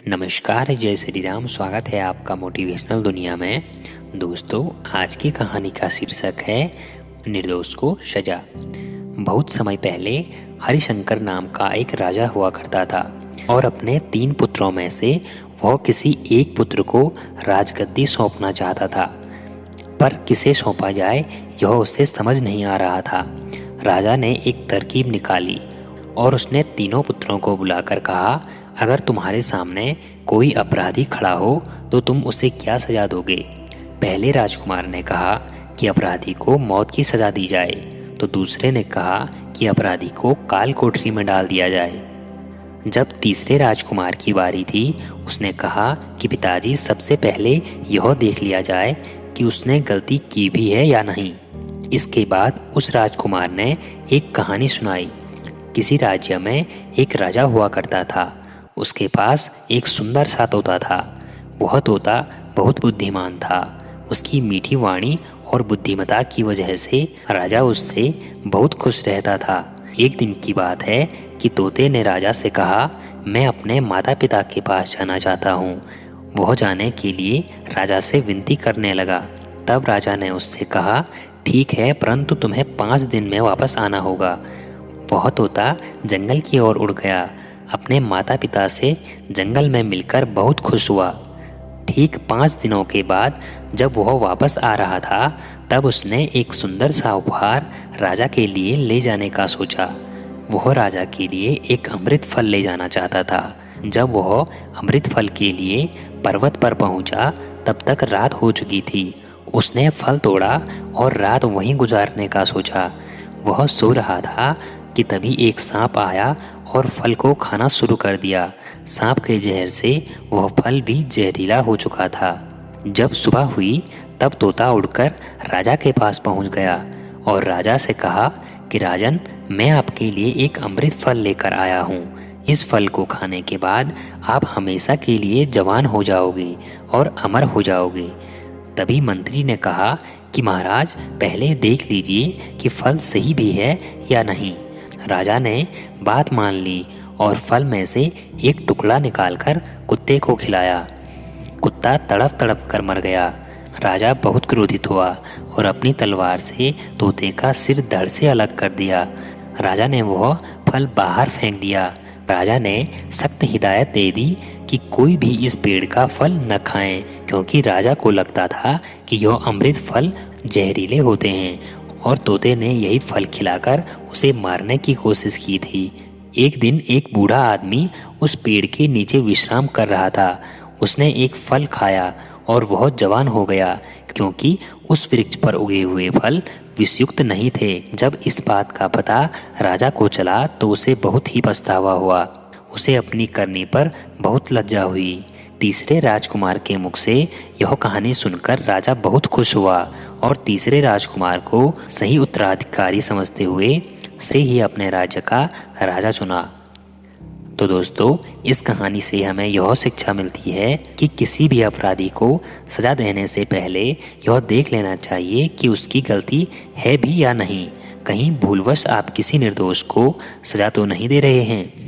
नमस्कार, जय श्री राम। स्वागत है आपका मोटिवेशनल दुनिया में। दोस्तों, आज की कहानी का शीर्षक है निर्दोष को सजा। बहुत समय पहले हरिशंकर नाम का एक राजा हुआ करता था और अपने 3 पुत्रों में से वह किसी एक पुत्र को राजगद्दी सौंपना चाहता था, पर किसे सौंपा जाए यह उसे समझ नहीं आ रहा था। राजा ने एक तरकीब निकाली और उसने तीनों पुत्रों को बुलाकर कहा, अगर तुम्हारे सामने कोई अपराधी खड़ा हो तो तुम उसे क्या सजा दोगे? पहले राजकुमार ने कहा कि अपराधी को मौत की सजा दी जाए, तो दूसरे ने कहा कि अपराधी को काल कोठरी में डाल दिया जाए। जब तीसरे राजकुमार की बारी थी, उसने कहा कि पिताजी, सबसे पहले यह देख लिया जाए कि उसने गलती की भी है या नहीं। इसके बाद उस राजकुमार ने एक कहानी सुनाई। किसी राज्य में एक राजा हुआ करता था। उसके पास एक सुंदर सा तोता था। वह तोता बहुत बुद्धिमान था। उसकी मीठी वाणी और बुद्धिमत्ता की वजह से राजा उससे बहुत खुश रहता था। एक दिन की बात है कि तोते ने राजा से कहा, मैं अपने माता पिता के पास जाना चाहता हूँ। वह जाने के लिए राजा से विनती करने लगा। तब राजा ने उससे कहा, ठीक है, परंतु तुम्हें 5 दिन में वापस आना होगा। वह तोता जंगल की ओर उड़ गया। अपने माता पिता से जंगल में मिलकर बहुत खुश हुआ। ठीक 5 दिनों के बाद जब वह वापस आ रहा था, तब उसने एक सुंदर सा उपहार राजा के लिए ले जाने का सोचा। वह राजा के लिए एक अमृत फल ले जाना चाहता था। जब वह अमृत फल के लिए पर्वत पर पहुंचा, तब तक रात हो चुकी थी। उसने फल तोड़ा और रात वहीं गुजारने का सोचा। वह सो रहा था कि तभी एक सांप आया और फल को खाना शुरू कर दिया। सांप के जहर से वह फल भी जहरीला हो चुका था। जब सुबह हुई, तब तोता उड़कर राजा के पास पहुंच गया और राजा से कहा कि राजन, मैं आपके लिए एक अमृत फल लेकर आया हूँ। इस फल को खाने के बाद आप हमेशा के लिए जवान हो जाओगे और अमर हो जाओगे। तभी मंत्री ने कहा कि महाराज, पहले देख लीजिए कि फल सही भी है या नहीं। राजा ने बात मान ली और फल में से एक टुकड़ा निकालकर कुत्ते को खिलाया। कुत्ता तड़प तड़प कर मर गया। राजा बहुत क्रोधित हुआ और अपनी तलवार से तोते का सिर धड़ से अलग कर दिया। राजा ने वह फल बाहर फेंक दिया। राजा ने सख्त हिदायत दे दी कि कोई भी इस पेड़ का फल न खाएं, क्योंकि राजा को लगता था कि यह अमृत फल जहरीले होते हैं और तोते ने यही फल खिलाकर उसे मारने की कोशिश की थी। एक दिन एक बूढ़ा आदमी उस पेड़ के नीचे विश्राम कर रहा था। उसने एक फल खाया और वह जवान हो गया, क्योंकि उस वृक्ष पर उगे हुए फल विषयुक्त नहीं थे। जब इस बात का पता राजा को चला तो उसे बहुत ही पछतावा हुआ। उसे अपनी करनी पर बहुत लज्जा हुई। तीसरे राजकुमार के मुख से यह कहानी सुनकर राजा बहुत खुश हुआ और तीसरे राजकुमार को सही उत्तराधिकारी समझते हुए से ही अपने राज्य का राजा चुना। तो दोस्तों, इस कहानी से हमें यह शिक्षा मिलती है कि किसी भी अपराधी को सजा देने से पहले यह देख लेना चाहिए कि उसकी गलती है भी या नहीं। कहीं भूलवश आप किसी निर्दोष को सजा तो नहीं दे रहे हैं।